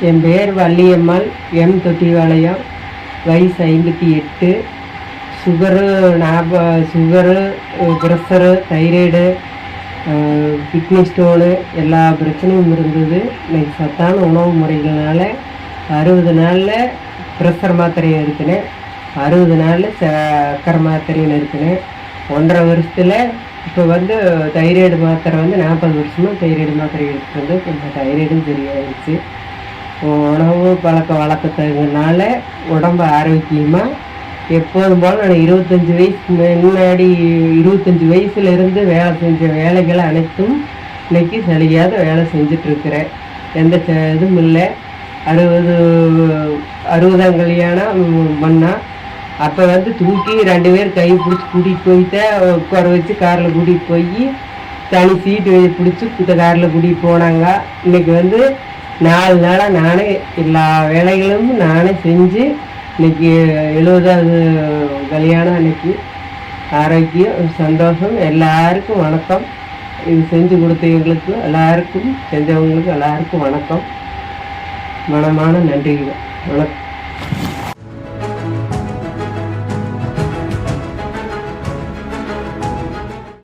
என் பேர் வள்ளியம்மாள், எம் தொட்டிவாளையம், வயசு 58. Sugar, pressure, thyroid, kidney stone எல்லா பிரச்சனையும் இருந்தது. இன்னைக்கு சத்தான உணவு முறைகள்னால 60 நாளில் ப்ரெஷர் மாத்திரையை எடுத்தினேன், 60 நாளில் சக்கரை மாத்திரையும் எடுத்தினேன். 1.5 வருஷத்தில் இப்போ தைராய்டு மாத்திரை 40 வருஷமாக தைராய்டு மாத்திரை எடுத்துட்டு கொஞ்சம் தைராய்டும் சரியாயிடுச்சு. உணவு பழக்க வழக்கத்தினால உடம்பு ஆரோக்கியமாக எப்போதும் போல் நான் 25 வயசுக்கு முன்னாடி 25 வயசுலேருந்து வேலை செஞ்ச வேலைகள் அனைத்தும் இன்னைக்கு சலியாத வேலை செஞ்சிட்ருக்கிறேன். எந்த இதுவும் இல்லை. 60ஆம் கல்யாணம் பண்ணால் அப்போ தூக்கி 2 பேர் கை பிடிச்சி கூட்டிகிட்டு போயிட்டேன். உட்கார வச்சு காரில் கூட்டிகிட்டு போய் தனி சீட்டு பிடிச்சி காரில் கூட்டிகிட்டு போனாங்க. இன்றைக்கி 4 நாளாக நானே எல்லா வேலைகளும் நானே செஞ்சு இன்றைக்கி 70ஆவது கல்யாணம். அன்னைக்கு ஆரோக்கியம், சந்தோஷம். எல்லாருக்கும் வணக்கம். இது செஞ்சு கொடுத்தவங்களுக்கு எல்லாருக்கும், செஞ்சவங்களுக்கு எல்லாருக்கும் வணக்கம். மனமான நன்றிகள். வணக்கம்.